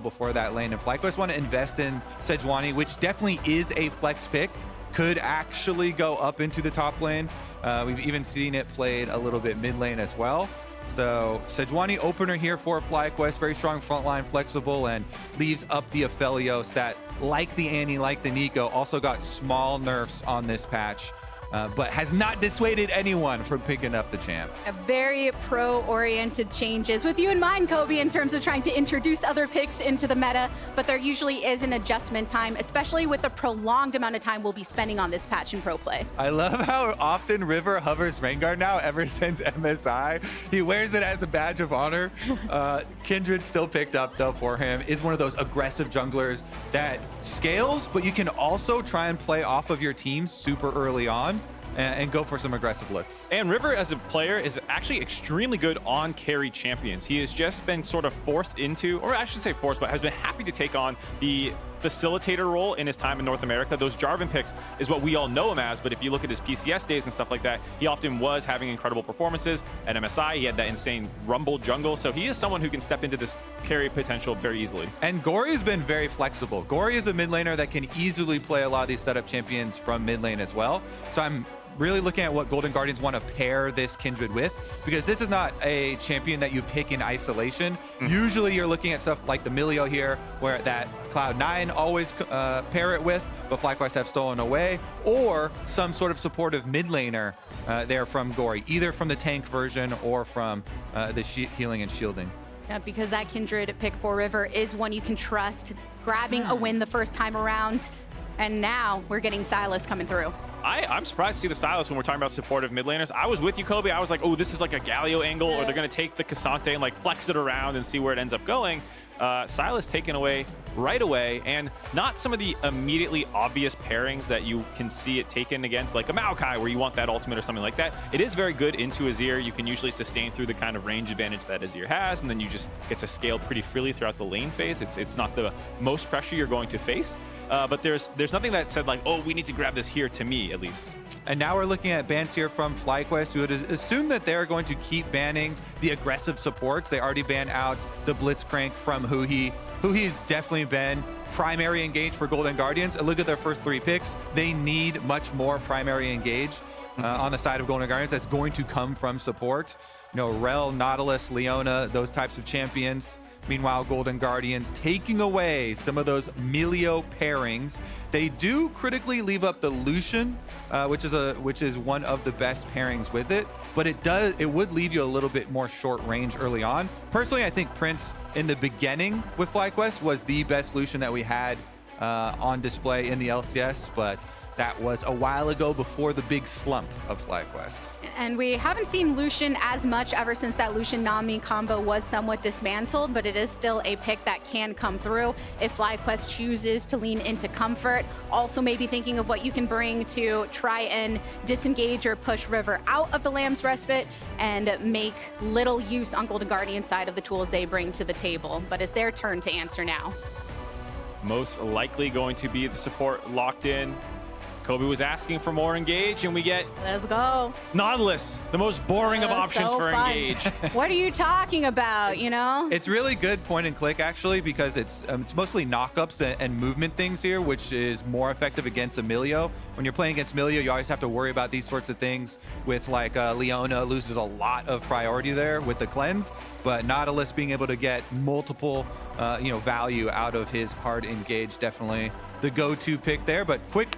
before that lane, and FlyQuest want to invest in Sejuani, which definitely is a flex pick. Could actually go up into the top lane. We've even seen it played a little bit mid lane as well. So Sejuani opener here for FlyQuest, very strong front line, flexible, and leaves up the Aphelios that, like the Annie, like the Nico, also got small nerfs on this patch. But has not dissuaded anyone from picking up the champ. A very pro-oriented changes with you in mind, Kobe, in terms of trying to introduce other picks into the meta, but there usually is an adjustment time, especially with the prolonged amount of time we'll be spending on this patch in pro play. I love how often River hovers Rengar now ever since MSI. He wears it as a badge of honor. Kindred still picked up though for him, is one of those aggressive junglers that scales, but you can also try and play off of your team super early on and go for some aggressive looks. And River as a player is actually extremely good on carry champions. He has just been sort of forced into, or I should say forced, but has been happy to take on the facilitator role in his time in North America. Those Jarvan picks is what we all know him as, but if you look at his PCS days and stuff like that, he often was having incredible performances. At MSI, he had that insane Rumble jungle, so he is someone who can step into this carry potential very easily. And Gori has been very flexible. Gori is a mid laner that can easily play a lot of these setup champions from mid lane as well. So I'm really looking at what Golden Guardians want to pair this Kindred with, because this is not a champion that you pick in isolation. Usually you're looking at stuff like the Milio here, where that Cloud9 always pair it with, but FlyQuest have stolen away, or some sort of supportive mid laner there from Gory, either from the tank version or from the healing and shielding. Yeah, because that Kindred pick for River is one you can trust, grabbing a win the first time around, and now we're getting Sylas coming through. I'm surprised to see the Sylas when we're talking about supportive mid laners. I was with you, Kobe. I was like, oh, this is like a Galio angle, or they're going to take the Ksante and like flex it around and see where it ends up going. Sylas taken away right away, and not some of the immediately obvious pairings that you can see it taken against, like a Maokai, where you want that ultimate or something like that. It is very good into Azir. You can usually sustain through the kind of range advantage that Azir has, and then you just get to scale pretty freely throughout the lane phase. It's not the most pressure you're going to face, but there's nothing that said like, oh, we need to grab this here, to me at least. And now we're looking at bans here from FlyQuest, who would assume that they're going to keep banning the aggressive supports. They already banned out the Blitzcrank from Huhi. Huhi's definitely been primary engage for Golden Guardians. And look at their first 3 picks. They need much more primary engage on the side of Golden Guardians. That's going to come from support. You know, Rel, Nautilus, Leona, those types of champions. Meanwhile, Golden Guardians taking away some of those Milio pairings. They do critically leave up the Lucian, which is one of the best pairings with it. But it would leave you a little bit more short range early on. Personally, I think Prince in the beginning with FlyQuest was the best Lucian that we had on display in the LCS, but that was a while ago before the big slump of FlyQuest. And we haven't seen Lucian as much ever since that Lucian-Nami combo was somewhat dismantled, but it is still a pick that can come through if FlyQuest chooses to lean into comfort. Also maybe thinking of what you can bring to try and disengage or push River out of the Lamb's Respite and make little use on Golden Guardian side of the tools they bring to the table. But it's their turn to answer now. Most likely going to be the support locked in. Kobe was asking for more engage, and we get... Let's go. Nautilus, the most boring of options for engage. What are you talking about, you know? It's really good point and click, actually, because it's mostly knockups and movement things here, which is more effective against a Milio. When you're playing against Milio, you always have to worry about these sorts of things with, like, Leona loses a lot of priority there with the cleanse, but Nautilus being able to get multiple, value out of his hard engage, definitely the go-to pick there. But quick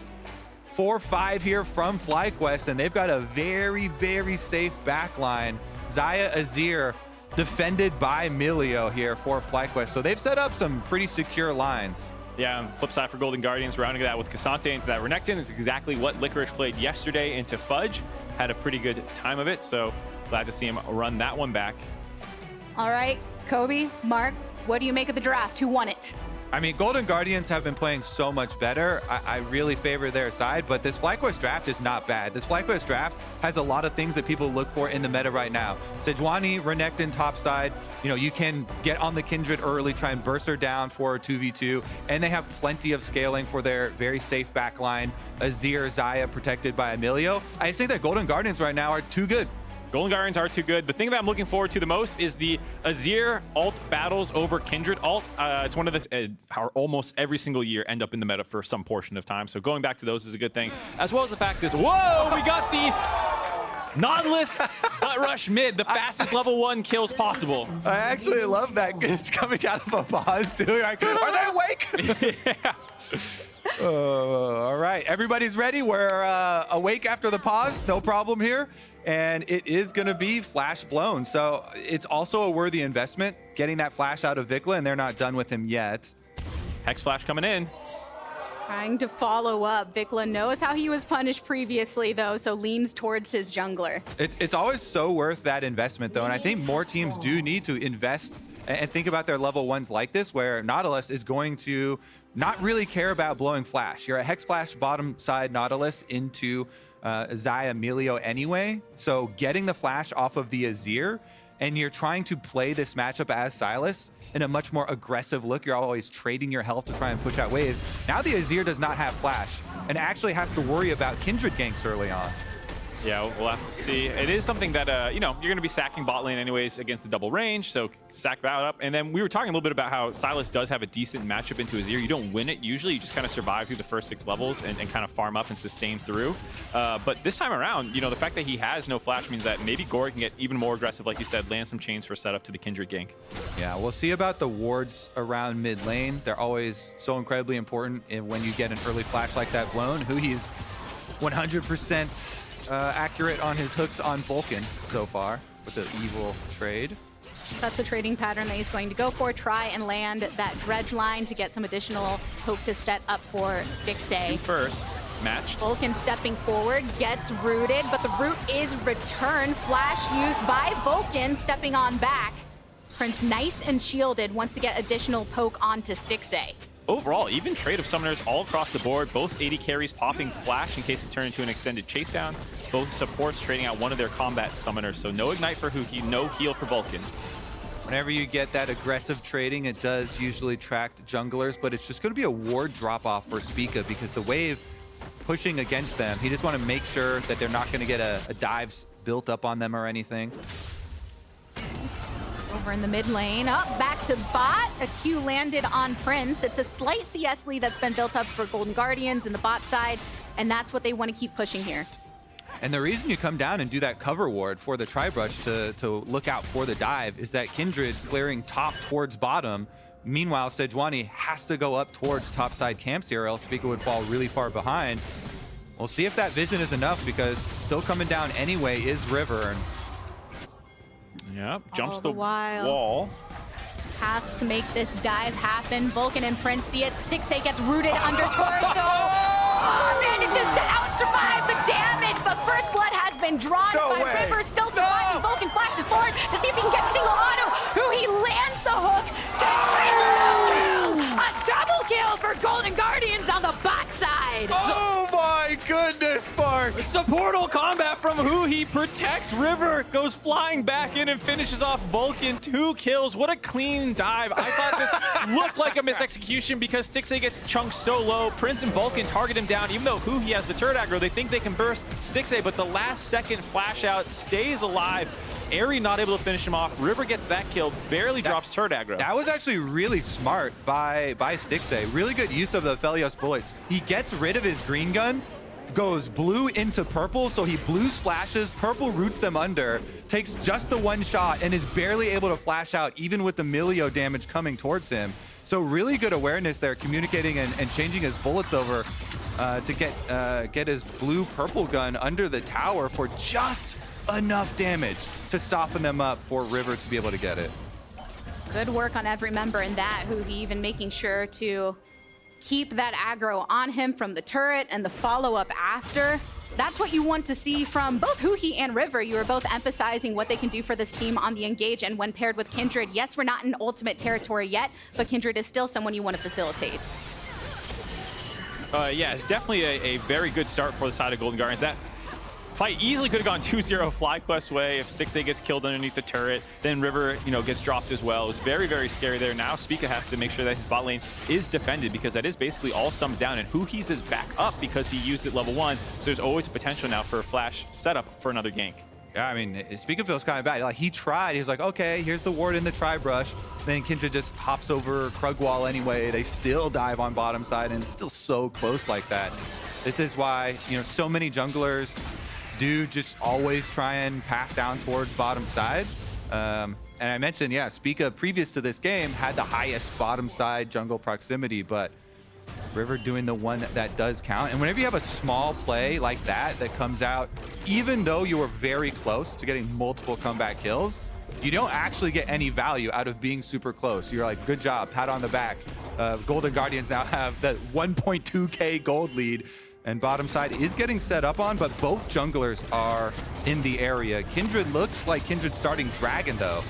4-5 here from FlyQuest, and they've got a very, very safe backline. Xayah, Azir defended by Milio here for FlyQuest, so they've set up some pretty secure lines. Yeah, flip side for Golden Guardians, rounding that with Ksante into that Renekton. It's exactly what Licorice played yesterday into Fudge. Had a pretty good time of it, so glad to see him run that one back. All right, Kobe, Mark, what do you make of the draft? Who won it? I mean, Golden Guardians have been playing so much better. I really favor their side, but this FlyQuest draft is not bad. This FlyQuest draft has a lot of things that people look for in the meta right now. Sejuani, Renekton top side, you can get on the Kindred early, try and burst her down for a 2v2, and they have plenty of scaling for their very safe backline. Azir, Xayah protected by Milio. I just think that Golden Guardians right now are too good. Golden Guardians are too good. The thing that I'm looking forward to the most is the Azir ult battles over Kindred ult. It's one of the how almost every single year end up in the meta for some portion of time. So going back to those is a good thing, as well as the fact is, whoa, we got the Nautilus butt rush mid, the fastest level 1 kills possible. I actually love that. It's coming out of a pause too. You're like, are they awake? Yeah. All right, everybody's ready. We're awake after the pause. No problem here. And it is going to be flash blown. So it's also a worthy investment getting that flash out of Vicla, and they're not done with him yet. Hex flash coming in. Trying to follow up. Vicla knows how he was punished previously, though, so leans towards his jungler. It's always so worth that investment, though. And I think more teams do need to invest and think about their level 1s like this, where Nautilus is going to not really care about blowing flash. You're a Hex Flash bottom side Nautilus into Xayah Milio anyway. So getting the flash off of the Azir, and you're trying to play this matchup as Sylas in a much more aggressive look. You're always trading your health to try and push out waves. Now the Azir does not have flash and actually has to worry about Kindred ganks early on. Yeah, we'll have to see. It is something that, you know, you're going to be stacking bot lane anyways against the double range, so stack that up. And then we were talking a little bit about how Sylas does have a decent matchup into Azir. You don't win it usually. You just kind of survive through the first 6 levels and kind of farm up and sustain through. But this time around, you know, the fact that he has no flash means that maybe Gory can get even more aggressive, like you said, land some chains for setup to the Kindred gank. Yeah, we'll see about the wards around mid lane. They're always so incredibly important when you get an early flash like that blown. Huhi's 100% accurate on his hooks on Vulcan so far with the evil trade. That's the trading pattern that he's going to go for. Try and land that dredge line to get some additional hope to set up for Stixxay. First, matched. Vulcan stepping forward, gets rooted, but the root is returned. Flash used by Vulcan, stepping on back. Prince nice and shielded, wants to get additional poke onto Stixxay. Overall, even trade of summoners all across the board. Both AD carries popping flash in case it turned into an extended chase down. Both supports trading out one of their combat summoners. So no ignite for Huhi, no heal for Vulcan. Whenever you get that aggressive trading, it does usually track junglers, but it's just going to be a ward drop-off for Spica because the wave pushing against them, he just want to make sure that they're not going to get a dive built up on them or anything. Over in the mid lane, up back to bot. A Q landed on Prince. It's a slight CS lead that's been built up for Golden Guardians in the bot side, and that's what they want to keep pushing here. And the reason you come down and do that cover ward for the tri-brush to look out for the dive is that Kindred clearing top towards bottom. Meanwhile, Sejuani has to go up towards topside camps here, or else Spica would fall really far behind. We'll see if that vision is enough, because still coming down anyway is River. Yep, jumps the while. wall. Paths to make this dive happen. Vulcan and Prince see it. Stixxay gets rooted under turret, though. Oh, manages to out-survive the damage, but first blood has been drawn by River. Still surviving. Vulcan flashes forward to see if he can get a single auto. Huhi lands the hook to triple kill. A double kill for Golden Guardians on the bot side. Oh my goodness, Mark! Supportal combat from Huhi protects River, goes flying back in and finishes off Vulcan. 2 kills. What a clean dive. I thought this looked like a misexecution because Stixxay gets chunked so low. Prince and Vulcan target him down. Even though Huhi has the turret aggro, they think they can burst Stixxay, but the last second flash out stays alive. Airy not able to finish him off. River gets that kill, barely drops turret aggro. That was actually really smart by Stixxay. Really good use of the Aphelios bullets. He gets rid of his green gun, goes blue into purple, so he blue splashes, purple roots them under, takes just the 1 shot, and is barely able to flash out even with the Milio damage coming towards him. So really good awareness there, communicating and changing his bullets over to get his blue-purple gun under the tower for just enough damage to soften them up for River to be able to get it. Good work on every member in that. Huhi even making sure to keep that aggro on him from the turret and the follow-up after. That's what you want to see from both Huhi and River. You are both emphasizing what they can do for this team on the engage, and when paired with Kindred, yes, we're not in ultimate territory yet, but Kindred is still someone you want to facilitate. Yeah, it's definitely a very good start for the side of Golden Guardians. That fight easily could have gone 2-0 FlyQuest way. If Stixxay gets killed underneath the turret, then River, gets dropped as well. It was very, very scary there. Now Spica has to make sure that his bot lane is defended, because that is basically all sums down. And Huhi's is back up because he used it level 1. So there's always potential now for a flash setup for another gank. Yeah, I mean, Spica feels kind of bad. Like, he tried. He was like, okay, here's the ward in the tri-brush. Then Kindred just hops over Krug wall anyway. They still dive on bottom side, and it's still so close like that. This is why, you know, so many junglers do just always try and path down towards bottom side. And I mentioned, yeah, Spica previous to this game had the highest bottom side jungle proximity, but River doing the one that does count. And whenever you have a small play like that comes out, even though you were very close to getting multiple comeback kills, you don't actually get any value out of being super close. You're like, good job, pat on the back. Golden Guardians now have that 1.2k gold lead, and bottom side is getting set up on, but both junglers are in the area. Kindred looks like Kindred's starting Dragon though.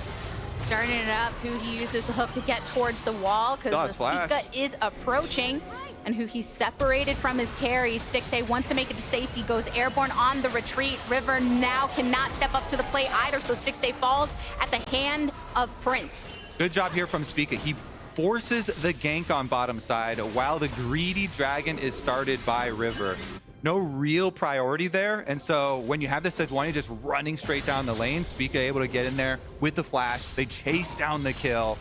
Starting it up, Huhi uses the hook to get towards the wall because the Spica is approaching. And Huhi's separated from his carry. Stixxay wants to make it to safety, goes airborne on the retreat. River now cannot step up to the plate either, so Stixxay falls at the hand of Prince. Good job here from Spica. He forces the gank on bottom side while the greedy dragon is started by River. No real priority there, and so when you have the Sejuani just running straight down the lane, Spica able to get in there with the flash. They chase down the kill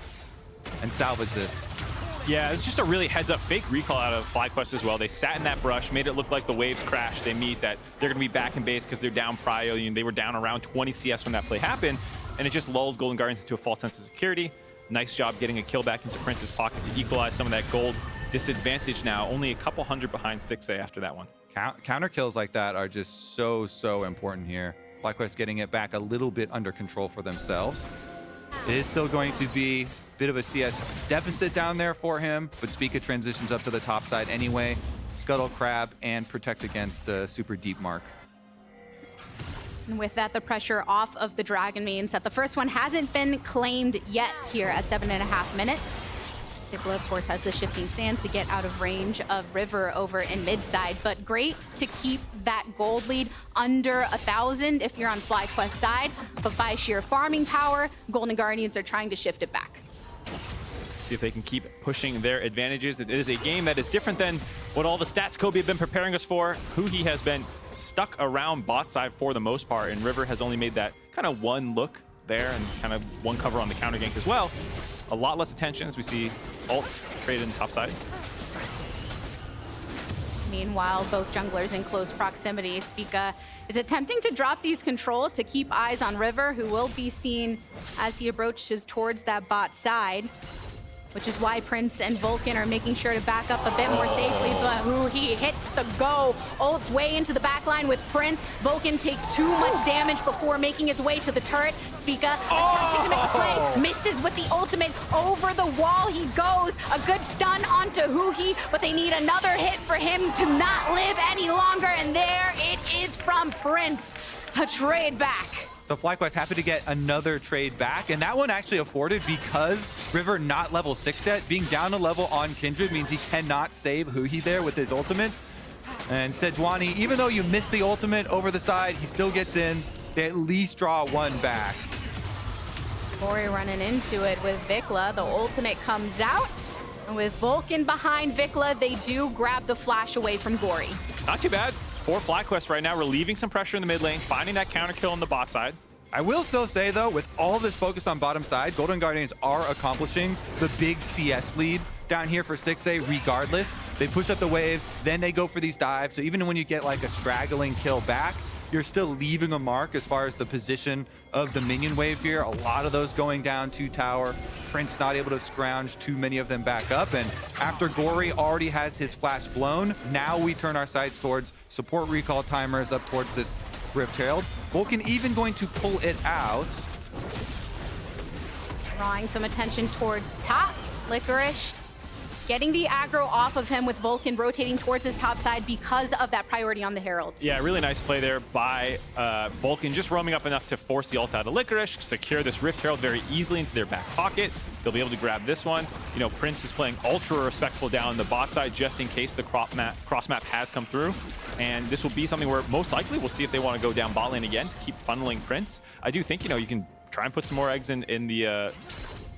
and salvage this. Yeah, it's just a really heads-up fake recall out of FlyQuest as well. They sat in that brush, made it look like the waves crash. They meet that they're going to be back in base because they're down prio. You know, they were down around 20 CS when that play happened, and it just lulled Golden Guardians into a false sense of security. Nice job getting a kill back into Prince's pocket to equalize some of that gold disadvantage now. Only a couple hundred behind Stixxay after that one. Counter kills like that are just so important here. FlyQuest getting it back a little bit under control for themselves. It is still going to be bit of a CS deficit down there for him, but Spica transitions up to the top side anyway. Scuttle Crab and protect against the super deep mark. And with that, the pressure off of the Dragon means that the first one hasn't been claimed yet here at 7.5 minutes. Vicla, of course, has the shifting sands to get out of range of River over in mid side, but great to keep that gold lead under 1,000 if you're on FlyQuest side, but by sheer farming power, Golden Guardians are trying to shift it back. See if they can keep pushing their advantages. It is a game that is different than what all the stats Kobe have been preparing us for. Huhi has been stuck around bot side for the most part, and River has only made that kind of one look there and kind of one cover on the counter gank as well. A lot less attention as we see ult traded in top side. Meanwhile, both junglers in close proximity. Spica is attempting to drop these controls to keep eyes on River, who will be seen as he approaches towards that bot side, which is why Prince and Vulcan are making sure to back up a bit more safely. But Huhi hits the go, ults way into the backline with Prince. Vulcan takes too much damage before making his way to the turret. Spica attempting to make a play, misses with the ultimate. Over the wall he goes. A good stun onto Huhi, but they need another hit for him to not live any longer. And there it is from Prince. A trade back. So FlyQuest happy to get another trade back, and that one actually afforded because River not level 6 yet. Being down a level on Kindred means he cannot save Huhi there with his ultimate. And Sejuani, even though you missed the ultimate over the side, he still gets in. They at least draw one back. Gori running into it with Vicla. The ultimate comes out. And with Vulcan behind Vicla, they do grab the flash away from Gori. Not too bad. For FlyQuest right now, relieving some pressure in the mid lane, finding that counter kill on the bot side. I will still say, though, with all this focus on bottom side, Golden Guardians are accomplishing the big CS lead down here for Stixxay regardless. They push up the waves, then they go for these dives. So even when you get like a straggling kill back, you're still leaving a mark as far as the position of the minion wave here. A lot of those going down to tower. Prince not able to scrounge too many of them back up. And after Gory already has his flash blown, now we turn our sights towards support recall timers up towards this Rift Herald. Vulcan even going to pull it out. Drawing some attention towards top. Licorice getting the aggro off of him with Vulcan rotating towards his top side because of that priority on the Herald. Yeah, really nice play there by Vulcan, just roaming up enough to force the ult out of Licorice, secure this Rift Herald very easily into their back pocket. They'll be able to grab this one. You know, Prince is playing ultra respectful down the bot side just in case the cross map has come through. And this will be something where most likely we'll see if they want to go down bot lane again to keep funneling Prince. I do think, you know, you can try and put some more eggs in the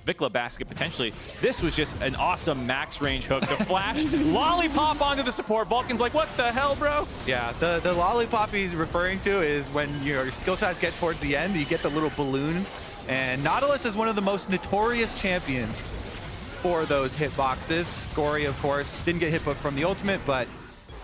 Vicla basket potentially. This was just an awesome max range hook. The flash lollipop onto the support. Vulcan's like, what the hell, bro? Yeah, the lollipop he's referring to is when your skill shots get towards the end, you get the little balloon. And Nautilus is one of the most notorious champions for those hitboxes. Gory, of course, didn't get hitbox from the ultimate, but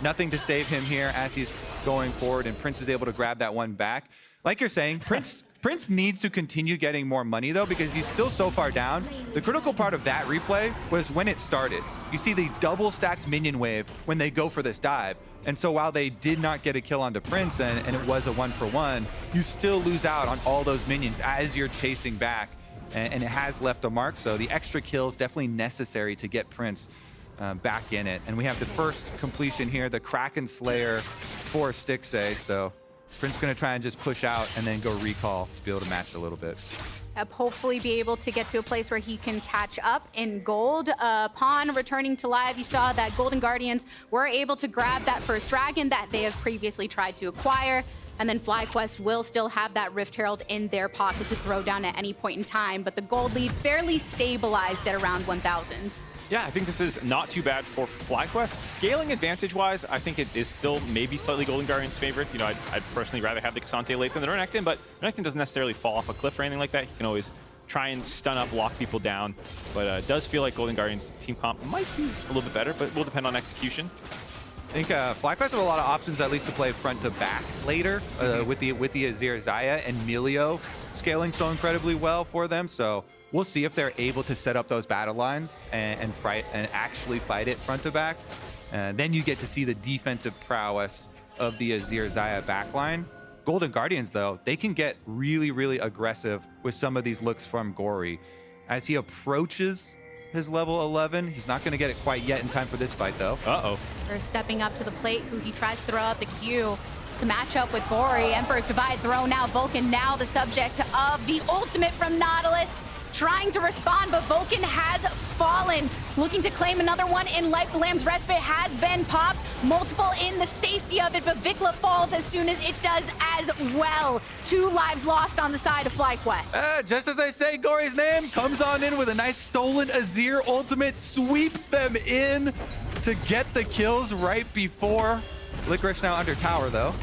nothing to save him here as he's going forward, and Prince is able to grab that one back. Like you're saying, Prince needs to continue getting more money, though, because he's still so far down. The critical part of that replay was when it started. You see the double-stacked minion wave when they go for this dive. And so while they did not get a kill onto Prince, and it was a 1-for-1, you still lose out on all those minions as you're chasing back. And it has left a mark, so the extra kill is definitely necessary to get Prince back in it. And we have the first completion here, the Kraken Slayer for Stixxay. So Prince gonna try and just push out and then go recall to be able to match a little bit. Hopefully be able to get to a place where he can catch up in gold. Upon returning to live, you saw that Golden Guardians were able to grab that first dragon that they have previously tried to acquire. And then FlyQuest will still have that Rift Herald in their pocket to throw down at any point in time. But the gold lead fairly stabilized at around 1,000. Yeah, I think this is not too bad for FlyQuest. Scaling advantage-wise, I think it is still maybe slightly Golden Guardian's favorite. You know, I'd personally rather have the Ksante late than the Renekton, but Renekton doesn't necessarily fall off a cliff or anything like that. He can always try and stun up, lock people down. But it does feel like Golden Guardian's team comp might be a little bit better, but will depend on execution. I think FlyQuest have a lot of options, at least to play front to back later, with the Azir Xayah and Milio scaling so incredibly well for them. So we'll see if they're able to set up those battle lines and actually fight it front to back. Then you get to see the defensive prowess of the Azir Xayah backline. Golden Guardians, though, they can get really, really aggressive with some of these looks from Gory. As he approaches his level 11, he's not going to get it quite yet in time for this fight, though. Uh-oh. They're stepping up to the plate. Huhi tries to throw out the Q to match up with Gory. Emperor's Divide throw now. Vulcan now the subject of the ultimate from Nautilus. Trying to respond, but Vulcan has fallen. Looking to claim another one in life. The Lamb's Respite has been popped. Multiple in the safety of it, but Vicla falls as soon as it does as well. 2 lives lost on the side of FlyQuest. Just as I say, Gory's name comes on in with a nice stolen Azir ultimate, sweeps them in to get the kills right before. Licorice now under tower, though.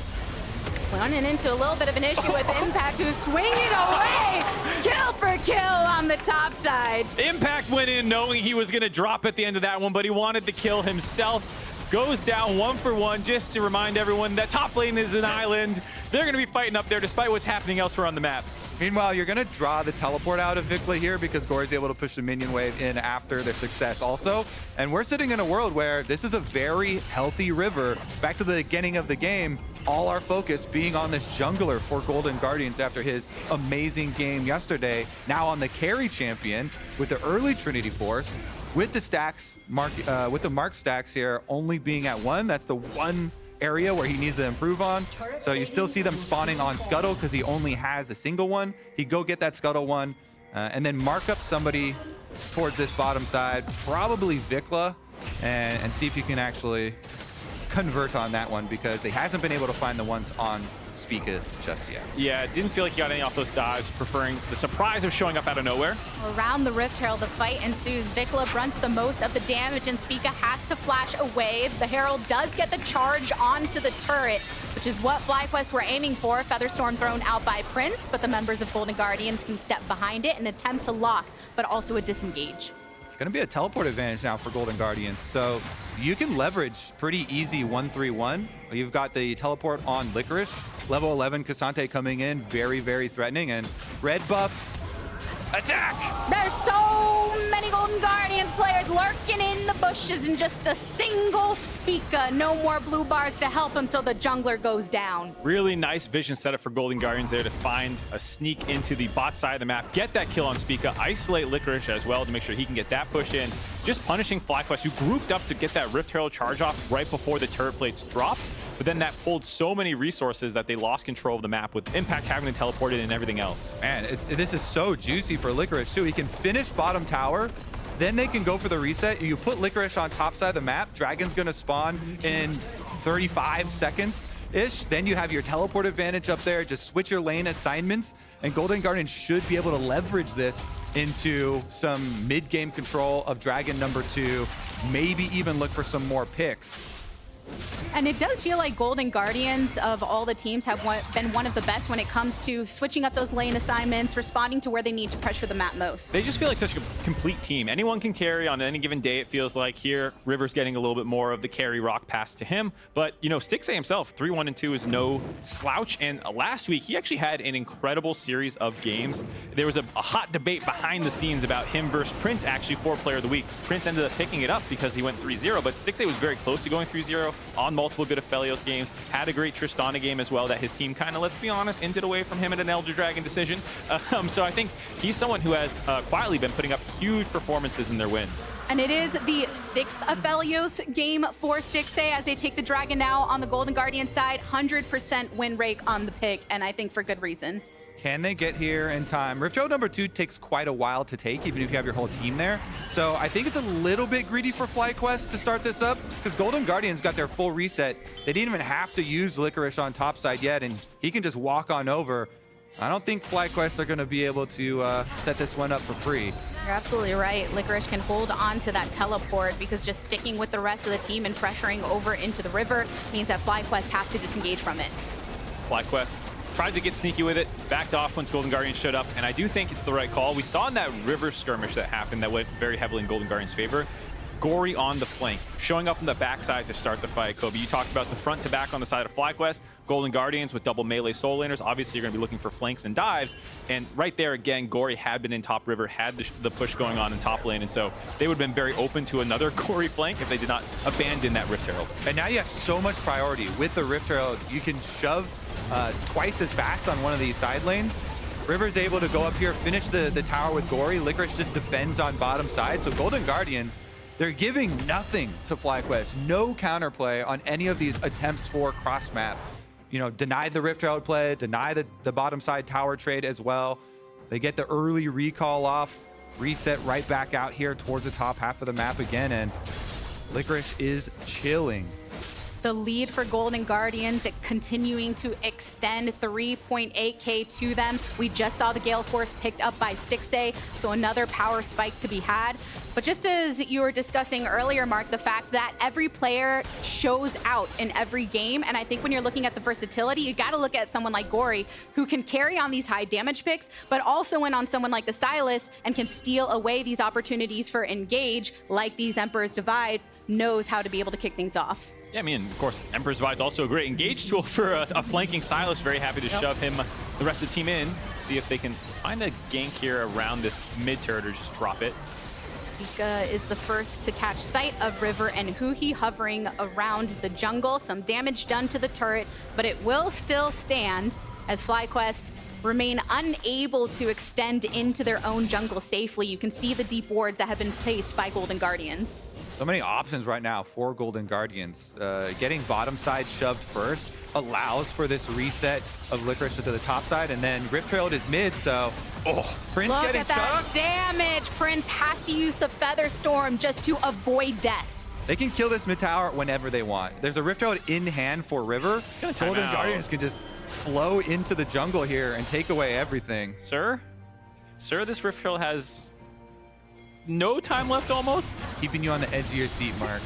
Running into a little bit of an issue with Impact, who's swinging away. Kill for kill on the top side. Impact went in knowing he was going to drop at the end of that one, but he wanted the kill himself. Goes down 1-for-1, just to remind everyone that top lane is an island. They're going to be fighting up there despite what's happening elsewhere on the map. Meanwhile, you're going to draw the teleport out of Vicla here because Gory's able to push the minion wave in after their success also. And we're sitting in a world where this is a very healthy river. Back to the beginning of the game, all our focus being on this jungler for Golden Guardians after his amazing game yesterday. Now on the carry champion with the early Trinity Force, with the stacks, with the mark stacks here only being at 1. That's the one area where he needs to improve on. So you still see them spawning on Scuttle because he only has a single one. He go get that Scuttle one and then mark up somebody towards this bottom side, probably Vicla, and see if you can actually convert on that one because they hasn't been able to find the ones on Spica just yet. Yeah, didn't feel like he got any off those dives, preferring the surprise of showing up out of nowhere. Around the Rift Herald, the fight ensues. Vicla grunts the most of the damage, and Spica has to flash away. The Herald does get the charge onto the turret, which is what FlyQuest were aiming for. Featherstorm thrown out by Prince, but the members of Golden Guardians can step behind it and attempt to lock, but also a disengage. Going to be a teleport advantage now for Golden Guardians. So you can leverage pretty easy 1-3-1. You've got the teleport on Licorice. Level 11 Ksante coming in, very, very threatening. And red buff, attack! There's so many Golden Guardians players lurking in the bushes and just a single Spica. No more blue bars to help him, so the jungler goes down. Really nice vision setup for Golden Guardians there to find a sneak into the bot side of the map, get that kill on Spica, isolate Licorice as well to make sure he can get that push in. Just punishing FlyQuest, who grouped up to get that Rift Herald charge off right before the turret plates dropped. But then that pulled so many resources that they lost control of the map with Impact having to teleport it and everything else. Man, this is so juicy for Licorice too. He can finish bottom tower, then they can go for the reset. You put Licorice on top side of the map, Dragon's gonna spawn in 35 seconds-ish. Then you have your teleport advantage up there, just switch your lane assignments, and Golden Guardians should be able to leverage this into some mid-game control of Dragon number 2, maybe even look for some more picks. And it does feel like Golden Guardians of all the teams have been one of the best when it comes to switching up those lane assignments, responding to where they need to pressure the map most. They just feel like such a complete team. Anyone can carry on any given day, it feels like. Here, River's getting a little bit more of the carry rock pass to him. But, you know, Stixxay himself, 3-1-2 is no slouch. And last week, he actually had an incredible series of games. There was a hot debate behind the scenes about him versus Prince, actually, for Player of the Week. Prince ended up picking it up because he went 3-0, but Stixxay was very close to going 3-0 on multiple good Aphelios games, had a great Tristana game as well that his team kind of, let's be honest, ended away from him at an Elder Dragon decision. So I think he's someone who has quietly been putting up huge performances in their wins. And it is the 6th Aphelios game for Stixxay as they take the Dragon now on the Golden Guardian side. 100% win rate on the pick, and I think for good reason. Can they get here in time? Rift Herald number 2 takes quite a while to take, even if you have your whole team there. So I think it's a little bit greedy for FlyQuest to start this up, because Golden Guardians got their full reset. They didn't even have to use Licorice on top side yet, and he can just walk on over. I don't think FlyQuest are going to be able to set this one up for free. You're absolutely right. Licorice can hold on to that teleport because just sticking with the rest of the team and pressuring over into the river means that FlyQuest have to disengage from it. FlyQuest tried to get sneaky with it, backed off once Golden Guardians showed up, and I do think it's the right call. We saw in that river skirmish that happened that went very heavily in Golden Guardians' favor, Gory on the flank, showing up on the backside to start the fight. Kobe, you talked about the front to back on the side of FlyQuest. Golden Guardians with double melee soul laners. Obviously, you're going to be looking for flanks and dives. And right there, again, Gory had been in top river, had the push going on in top lane. And so they would have been very open to another Gory flank if they did not abandon that Rift Herald. And now you have so much priority. With the Rift Herald, you can shove twice as fast on one of these side lanes. River's able to go up here, finish the tower with Gory. Licorice just defends on bottom side. So Golden Guardians, they're giving nothing to FlyQuest. No counterplay on any of these attempts for cross map. You know, denied the Rift Herald play, deny the bottom side tower trade as well. They get the early recall off, reset right back out here towards the top half of the map again, and Licorice is chilling. The lead for Golden Guardians continuing to extend 3.8k to them. We just saw the Gale Force picked up by Stixxay, so another power spike to be had. But just as you were discussing earlier, Mark, the fact that every player shows out in every game, and I think when you're looking at the versatility, you got to look at someone like Gory, who can carry on these high damage picks, but also win on someone like the Sylas and can steal away these opportunities for engage, like these Emperor's Divide, knows how to be able to kick things off. Yeah, I mean, of course, Emperor's Divide is also a great engage tool for a flanking Sylas. Very happy to shove him, the rest of the team in, see if they can find a gank here around this mid turret or just drop it. Spica is the first to catch sight of River and Huhi hovering around the jungle. Some damage done to the turret, but it will still stand as FlyQuest remain unable to extend into their own jungle safely. You can see the deep wards that have been placed by Golden Guardians. So many options right now for Golden Guardians. Getting bottom side shoved first allows for this reset of Licorice to the top side, and then Rift Herald is mid, so Prince Look getting at that chucked. damage. Prince has to use the Feather Storm just to avoid death. They can kill this mid tower whenever they want. There's a Rift Herald in hand for River. Golden Guardians can just flow into the jungle here and take away everything. Sir, this Rift Herald has no time left almost. Keeping you on the edge of your seat, Mark.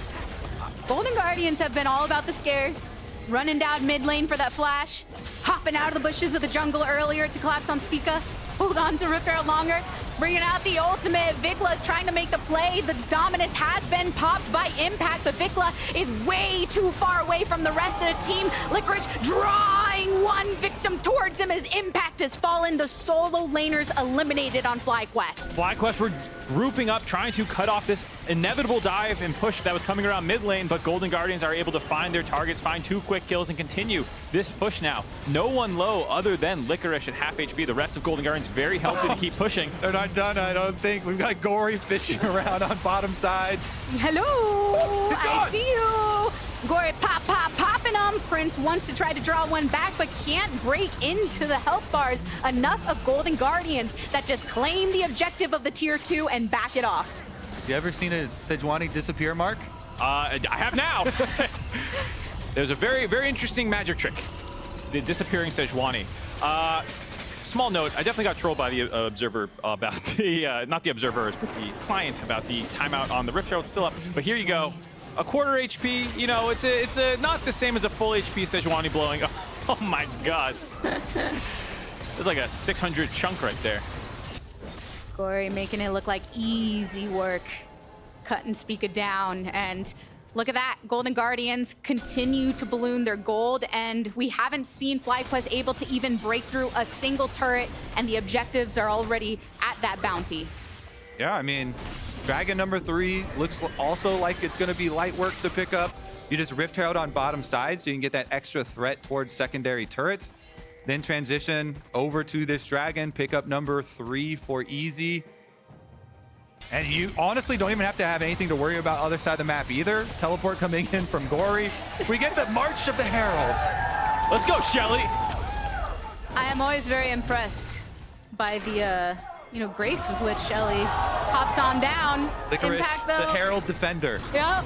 Golden Guardians have been all about the scares. Running down mid lane for that flash. Hopping out of the bushes of the jungle earlier to collapse on Spica. Hold on to Rift Herald longer. Bringing out the ultimate. Vicla is trying to make the play. The Dominus has been popped by impact, but Vicla is way too far away from the rest of the team. Licorice drawing one victim towards him as impact has fallen. The solo laners eliminated on FlyQuest. FlyQuest were grouping up, trying to cut off this inevitable dive and push that was coming around mid lane, but Golden Guardians are able to find their targets, find 2 quick kills, and continue this push now. No one low other than Licorice at half HP. The rest of Golden Guardians very healthy to keep pushing. They're not done, I don't think. We've got Gory fishing around on bottom side. Hello, I see you. Gory popping them. Prince wants to try to draw one back, but can't break into the health bars. Enough of Golden Guardians that just claim the objective of the tier 2 and back it off. You ever seen a Sejuani disappear, Mark? I have now. There's a very, very interesting magic trick. The disappearing Sejuani. Small note, I definitely got trolled by the observer about the, not the observers, but the client about the timeout on the Rift Herald. Still up, but here you go. A quarter HP, you know, it's not the same as a full HP Sejuani blowing. Oh my god. It's like a 600 chunk right there. Gory making it look like easy work. Cutting Spica down, and look at that. Golden Guardians continue to balloon their gold, and we haven't seen FlyQuest able to even break through a single turret, and the objectives are already at that bounty. Yeah, I mean, Dragon number 3 looks also like it's going to be light work to pick up. You just Rift Herald on bottom side so you can get that extra threat towards secondary turrets. Then transition over to this Dragon, pick up number 3 for easy. And you honestly don't even have to have anything to worry about other side of the map either. Teleport coming in from Gory. We get the March of the Herald. Let's go, Shelly. I am always very impressed by the grace with which Shelly hops on down. Licorice, Impact, though. the Herald defender. Yep.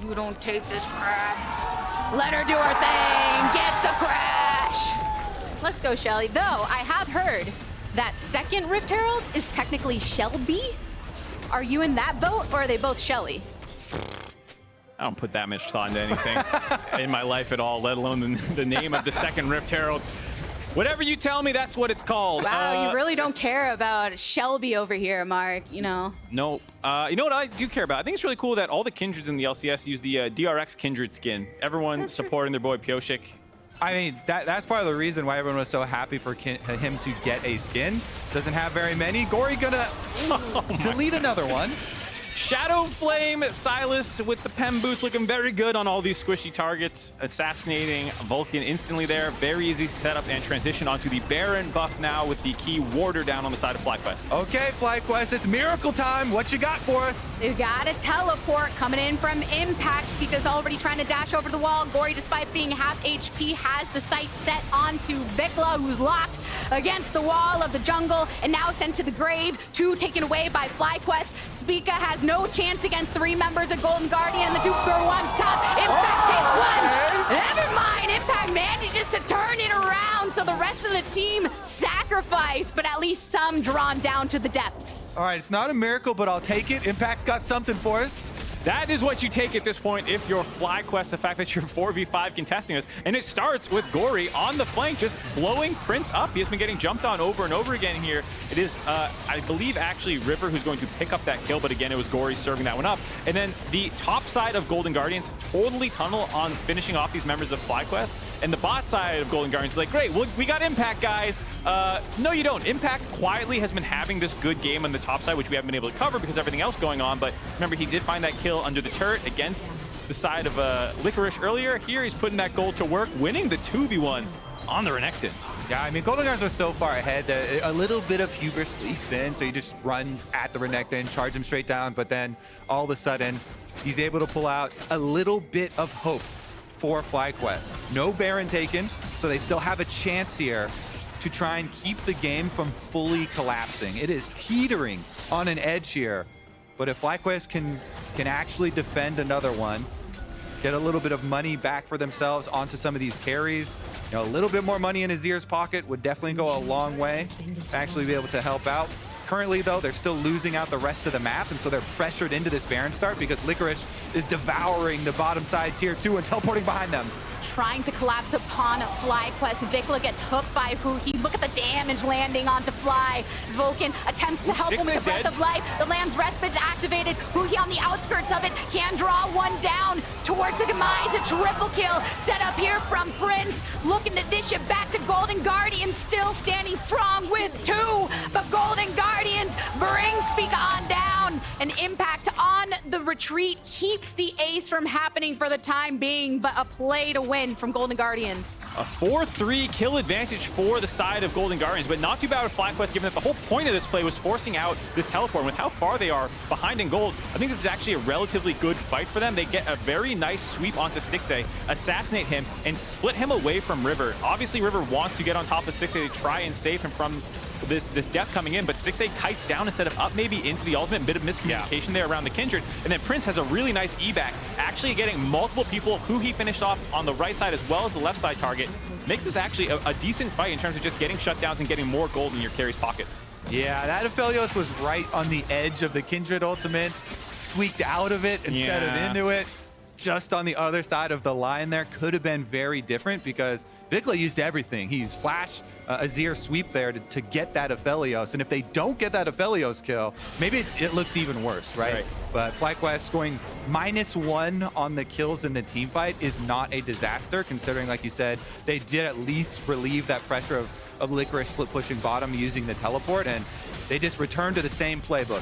You don't take this crab. Let her do her thing. Get the crash. Let's go, Shelly. Though I have heard that second Rift Herald is technically Shelby. Are you in that boat, or are they both Shelly? I don't put that much thought into anything in my life at all, let alone the name of the second Rift Herald. Whatever you tell me, that's what it's called. Wow, you really don't care about Shelby over here, Mark, you know. No. You know what I do care about? I think it's really cool that all the Kindreds in the LCS use the DRX Kindred skin. Everyone supporting their boy Pioshik. I mean, that's part of the reason why everyone was so happy for him to get a skin. Doesn't have very many. Gory gonna delete another one. Shadow Flame Sylas with the Pem boost looking very good on all these squishy targets. Assassinating Vulcan instantly there. Very easy setup and transition onto the Baron buff now with the key warder down on the side of FlyQuest. Okay, FlyQuest, it's miracle time. What you got for us? You got a teleport coming in from Impact. Spica's already trying to dash over the wall. Gory, despite being half HP, has the sight set onto Vicla, who's locked against the wall of the jungle and now sent to the grave. 2 taken away by FlyQuest. Spica has no chance against 3 members of Golden Guardian. The 2 throw on top. Impact takes 1. Never mind. Impact manages to turn it around, so the rest of the team sacrificed, but at least some drawn down to the depths. All right, it's not a miracle, but I'll take it. Impact's got something for us. That is what you take at this point if you're FlyQuest, the fact that you're 4v5 contesting this. And it starts with Gory on the flank, just blowing Prince up. He has been getting jumped on over and over again here. It is, I believe, actually River who's going to pick up that kill, but again, it was Gory serving that one up. And then the top side of Golden Guardians totally tunnel on finishing off these members of FlyQuest. And the bot side of Golden Guardians is like, great, we got Impact, guys. No, you don't. Impact quietly has been having this good game on the top side, which we haven't been able to cover because everything else going on. But remember, he did find that kill under the turret against the side of Licorice earlier. Here, he's putting that goal to work, winning the 2v1 on the Renekton. Yeah, I mean, Golden Guardians are so far ahead that a little bit of hubris leaks in, so you just run at the Renekton, charge him straight down, but then all of a sudden, he's able to pull out a little bit of hope for FlyQuest. No Baron taken, so they still have a chance here to try and keep the game from fully collapsing. It is teetering on an edge here, but if FlyQuest can actually defend another one, get a little bit of money back for themselves onto some of these carries, you know, a little bit more money in Azir's pocket would definitely go a long way to actually be able to help out. Currently, though, they're still losing out the rest of the map, and so they're pressured into this Baron start because Licorice is devouring the bottom side tier 2 and teleporting behind them. Trying to collapse upon FlyQuest. Vicla gets hooked by Huhi. Look at the damage landing onto Fly. Vulcan attempts to help him with the Breath of Life. The land's respite's activated. Huhi on the outskirts of it can draw one down towards the demise. A triple kill set up here from Prince. Looking to dish it back to Golden Guardians. Still standing strong with 2. But Golden Guardians bring Spica on down. An Impact on the retreat keeps the ace from happening for the time being, but a play to win from Golden Guardians. A 4-3 kill advantage for the side of Golden Guardians, but not too bad with FlyQuest, given that the whole point of this play was forcing out this teleport. With how far they are behind in gold, I think this is actually a relatively good fight for them. They get a very nice sweep onto Stixxay, assassinate him, and split him away from River. Obviously, River wants to get on top of Stixxay to try and save him from this death coming in, but Stixxay kites down instead of up maybe into the ultimate. Bit of miscommunication there around the Kindred. And then Prince has a really nice evac, actually getting multiple people who he finished off on the right side as well as the left side target. Makes this actually a decent fight in terms of just getting shutdowns and getting more gold in your carry's pockets. Yeah, that Aphelios was right on the edge of the Kindred ultimates, squeaked out of it instead of into it. Just on the other side of the line there, could have been very different because Vicla used everything. He's flash Azir sweep there to get that Aphelios, and if they don't get that Aphelios kill, maybe it looks even worse, right? But FlyQuest scoring -1 on the kills in the team fight is not a disaster, considering, like you said, they did at least relieve that pressure of Licorice split pushing bottom using the teleport, and they just returned to the same playbook.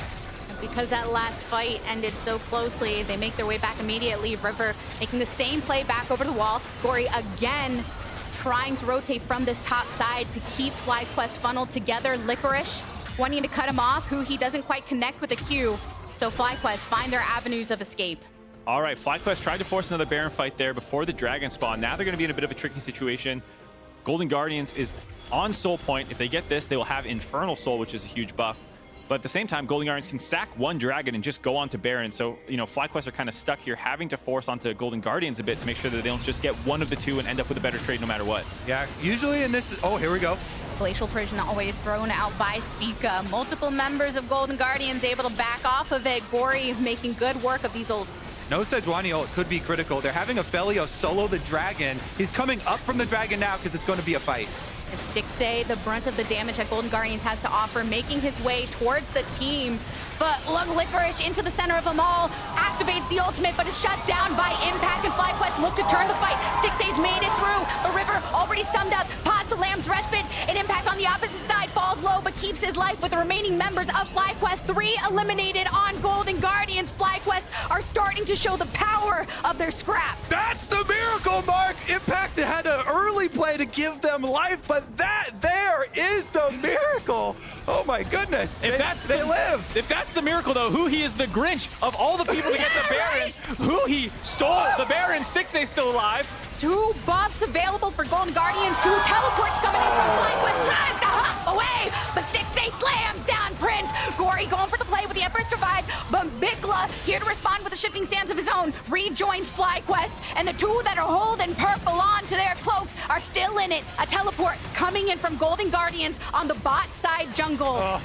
Because that last fight ended so closely, they make their way back immediately. River making the same play back over the wall. Gory again trying to rotate from this top side to keep FlyQuest funneled together. Licorice wanting to cut him off. Huhi doesn't quite connect with the Q. So FlyQuest find their avenues of escape. All right, FlyQuest tried to force another Baron fight there before the Dragon spawn. Now they're going to be in a bit of a tricky situation. Golden Guardians is on Soul Point. If they get this, they will have Infernal Soul, which is a huge buff. But at the same time, Golden Guardians can sack one Dragon and just go on to Baron. So, you know, FlyQuest are kind of stuck here, having to force onto Golden Guardians a bit to make sure that they don't just get one of the two and end up with a better trade no matter what. Yeah, usually in this... Oh, here we go. Glacial Prison always thrown out by Spica. Multiple members of Golden Guardians able to back off of it. Gory making good work of these ults. No Sejuani ult could be critical. They're having Aphelios solo the Dragon. He's coming up from the Dragon now because it's going to be a fight. Stixxay, the brunt of the damage that Golden Guardians has to offer, making his way towards the team. But look, Licorice into the center of them all, activates the ultimate, but is shut down by Impact, and FlyQuest look to turn the fight. Stixxay's made it through. The River already stunned up, pause the Lamb's Respite, and Impact on the opposite side falls low, but keeps his life with the remaining members of FlyQuest. 3 eliminated on Golden Guardians. FlyQuest are starting to show the power of their scrap. That's the miracle, Mark! Impact had an early play to give them life, but that there is the miracle. Oh my goodness, they live. If that's the miracle, though, Huhi is the Grinch of all the people to get the Baron. Huhi stole the Baron. Stixxay's still alive. 2 buffs available for Golden Guardians. 2 teleports coming in from FlyQuest. Tries to hop away, but Stixxay slams down Prince. Gory going for the play with the Emperor's Divide, but Vicla here to respond with a shifting stance of his own. Rejoins FlyQuest, and the 2 that are holding purple on to their cloaks are still in it. A teleport coming in from Golden Guardians on the bot side jungle.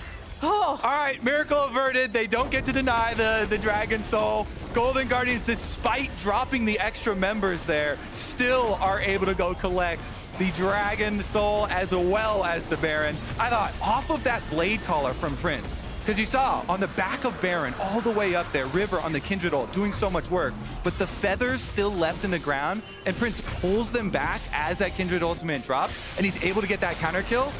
All right, miracle averted. They don't get to deny the Dragon Soul. Golden Guardians, despite dropping the extra members there, still are able to go collect the Dragon Soul as well as the Baron. I thought off of that Blade Caller from Prince, because you saw on the back of Baron, all the way up there, River on the Kindred ult, doing so much work, but the feathers still left in the ground, and Prince pulls them back as that Kindred ultimate drops, and he's able to get that counter kill.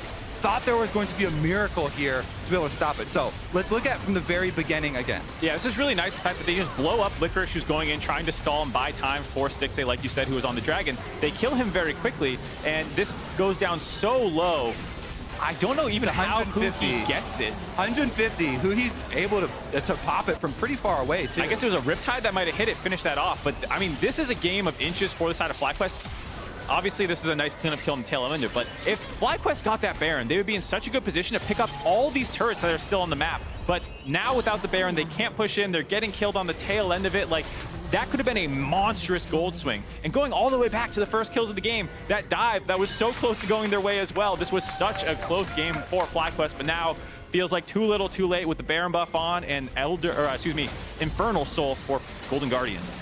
Thought there was going to be a miracle here to be able to stop it. So let's look at from the very beginning again. Yeah, this is really nice, the fact that they just blow up Licorice, who's going in, trying to stall and buy time for Stixxay, like you said, who was on the Dragon. They kill him very quickly, and this goes down so low. I don't know even how Huhi gets it. 150. Huhi's able to pop it from pretty far away, too. I guess it was a Riptide that might have hit it, finished that off. But, I mean, this is a game of inches for the side of FlyQuest. Obviously, this is a nice cleanup kill in the tail end, but if FlyQuest got that Baron, they would be in such a good position to pick up all these turrets that are still on the map. But now without the Baron, they can't push in. They're getting killed on the tail end of it. Like, that could have been a monstrous gold swing. And going all the way back to the first kills of the game, that dive, that was so close to going their way as well. This was such a close game for FlyQuest, but now feels like too little too late with the Baron buff on and Infernal Soul for Golden Guardians.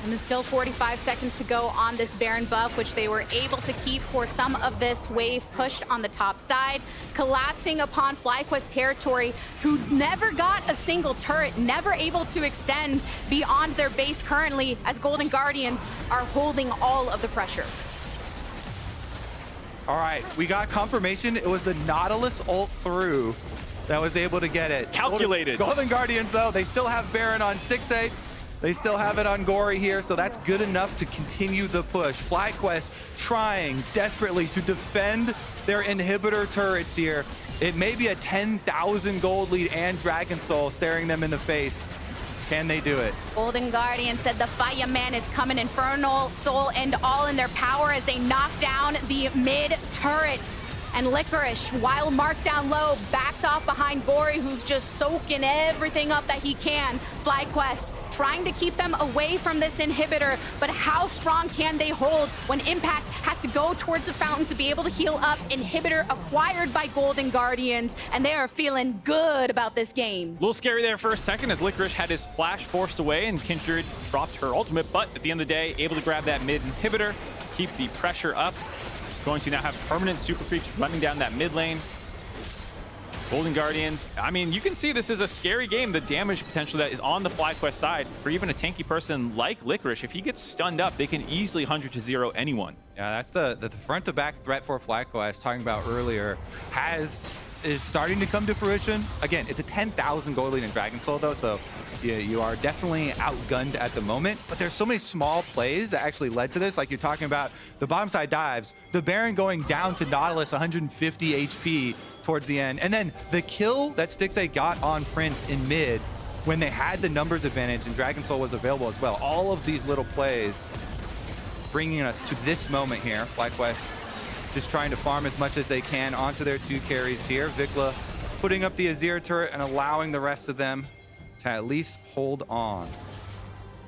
And there's still 45 seconds to go on this Baron buff, which they were able to keep for some of this wave pushed on the top side, collapsing upon FlyQuest territory, who never got a single turret, never able to extend beyond their base currently, as Golden Guardians are holding all of the pressure. All right, we got confirmation. It was the Nautilus ult through that was able to get it. Calculated. Golden Guardians, though, they still have Baron on Stixxay. They still have it on Gory here, so that's good enough to continue the push. FlyQuest trying desperately to defend their inhibitor turrets here. It may be a 10,000 gold lead and Dragon Soul staring them in the face. Can they do it? Golden Guardian said the fireman is coming. Infernal Soul and all in their power as they knock down the mid turret. And Licorice, while marked down low, backs off behind Gory, who's just soaking everything up that he can. FlyQuest trying to keep them away from this inhibitor, but how strong can they hold when Impact has to go towards the fountain to be able to heal up? Inhibitor acquired by Golden Guardians, and they are feeling good about this game. A little scary there for a second as Licorice had his flash forced away and Kindred dropped her ultimate, but at the end of the day, able to grab that mid inhibitor, keep the pressure up. Going to now have permanent super creeps running down that mid lane. Golden Guardians, I mean, you can see this is a scary game. The damage potential that is on the FlyQuest side for even a tanky person like Licorice. If he gets stunned up, they can easily 100-0 anyone. Yeah, that's the front to back threat for FlyQuest talking about earlier is starting to come to fruition. Again, it's a 10,000 gold lead in Dragon Soul though, so you are definitely outgunned at the moment, but there's so many small plays that actually led to this. Like you're talking about the bottom side dives, the Baron going down to Nautilus 150 HP towards the end, and then the kill that Stixxay got on Prince in mid when they had the numbers advantage and Dragon Soul was available as well. All of these little plays bringing us to this moment here. FlyQuest just trying to farm as much as they can onto their two carries here. Vicla putting up the Azir turret and allowing the rest of them to at least hold on.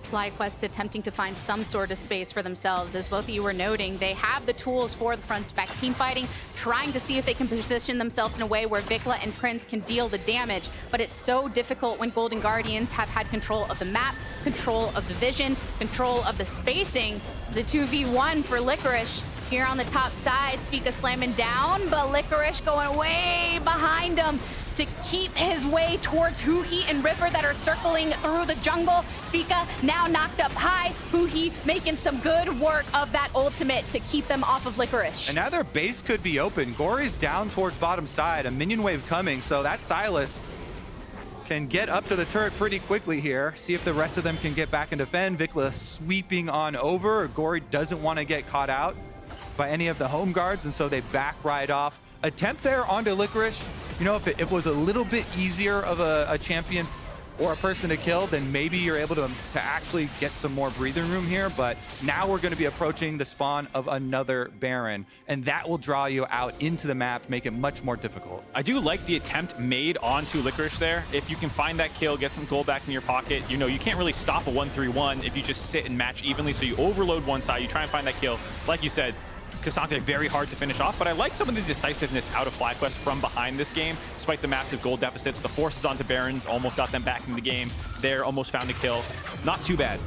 FlyQuest attempting to find some sort of space for themselves. As both of you were noting, they have the tools for the front-to-back team fighting, trying to see if they can position themselves in a way where Vicla and Prince can deal the damage. But it's so difficult when Golden Guardians have had control of the map, control of the vision, control of the spacing. The 2v1 for Licorice here on the top side. Spica slamming down, but Licorice going way behind him to keep his way towards Huhi and River that are circling through the jungle. Spica now knocked up high. Huhi making some good work of that ultimate to keep them off of Licorice. And now their base could be open. Gory's down towards bottom side, a minion wave coming, so that Sylas can get up to the turret pretty quickly here. See if the rest of them can get back and defend. Vicla sweeping on over. Gory doesn't want to get caught out by any of the home guards, and so they back right off. Attempt there onto Licorice. You know, if it was a little bit easier of a champion or a person to kill, then maybe you're able to actually get some more breathing room here. But now we're going to be approaching the spawn of another Baron, and that will draw you out into the map, make it much more difficult. I do like the attempt made onto Licorice there. If you can find that kill, get some gold back in your pocket, you know, you can't really stop a 1-3-1 if you just sit and match evenly. So you overload one side, you try and find that kill. Like you said, Ksante very hard to finish off, but I like some of the decisiveness out of FlyQuest from behind this game, despite the massive gold deficits. The forces onto Barons almost got them back in the game. There, almost found a kill. Not too bad.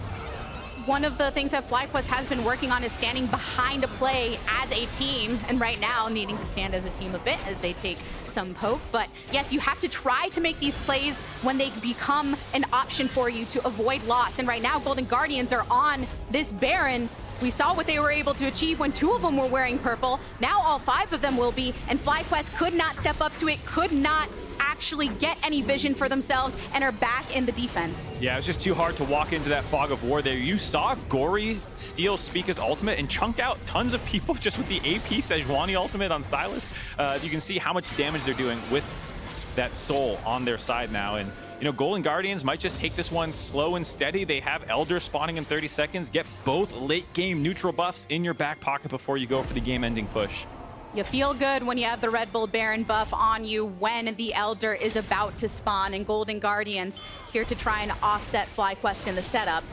One of the things that FlyQuest has been working on is standing behind a play as a team, and right now needing to stand as a team a bit as they take some poke. But yes, you have to try to make these plays when they become an option for you to avoid loss. And right now, Golden Guardians are on this Baron. We saw what they were able to achieve when 2 of them were wearing purple. Now all 5 of them will be, and FlyQuest could not step up to it, could not actually get any vision for themselves, and are back in the defense. Yeah, it was just too hard to walk into that fog of war there. You saw Gory steal Spica's ultimate and chunk out tons of people just with the AP Sejuani ultimate on Sylas. You can see how much damage they're doing with that soul on their side now. And you know, Golden Guardians might just take this one slow and steady. They have Elder spawning in 30 seconds. Get both late game neutral buffs in your back pocket before you go for the game ending push. You feel good when you have the Red Bull Baron buff on you when the Elder is about to spawn, and Golden Guardians here to try and offset FlyQuest in the setup.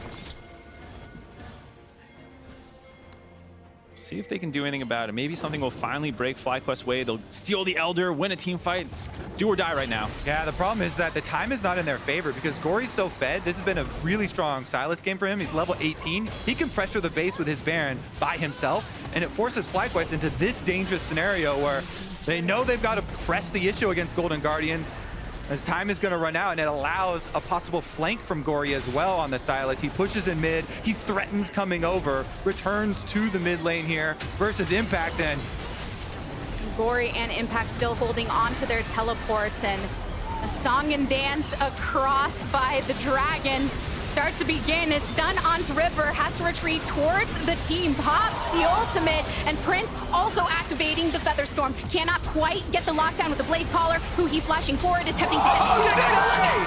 See if they can do anything about it. Maybe something will finally break FlyQuest's way. They'll steal the Elder, win a team fight. It's do or die right now. Yeah, the problem is that the time is not in their favor because Gory's so fed. This has been a really strong Sylas game for him. He's level 18. He can pressure the base with his Baron by himself, and it forces FlyQuest into this dangerous scenario where they know they've got to press the issue against Golden Guardians. As time is going to run out, and it allows a possible flank from Gory as well on the Sylas. He pushes in mid, he threatens coming over, returns to the mid lane here versus Impact, and Gory and Impact still holding on to their teleports, and a song and dance across by the Dragon. starts to begin. His stun onto River, has to retreat towards the team, pops the ultimate, and Prince also activating the Feather Storm. Cannot quite get the lockdown with the Blade Caller. Huhi flashing forward, attempting to get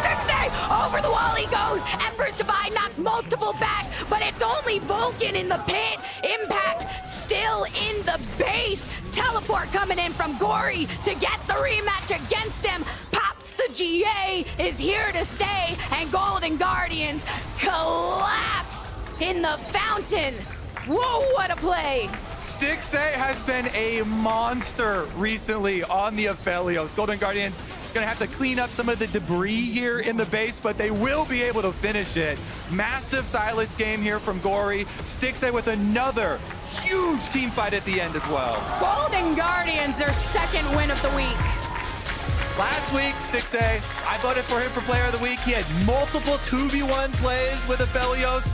Stixxay! Over the wall he goes! Ember's Divide knocks multiple back, but it's only Vulcan in the pit. Impact still in the base. Teleport coming in from Gory to get the rematch against him. Pops the GA, is here to stay, and Golden Guardians collapse in the fountain. Whoa, what a play! Stixxay has been a monster recently on the Aphelios. Golden Guardians gonna have to clean up some of the debris here in the base, but they will be able to finish it. Massive Sylas game here from Gory. Stixxay with another huge team fight at the end as well. Golden Guardians, their second win of the week. Last week, Stixxay, I voted for him for Player of the Week. He had multiple 2v1 plays with Aphelios.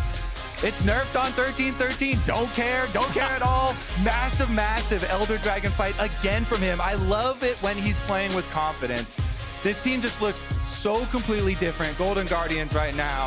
It's nerfed on 13-13. Don't care at all. Massive Elder Dragon fight again from him. I love it when he's playing with confidence. This team just looks so completely different. Golden Guardians right now.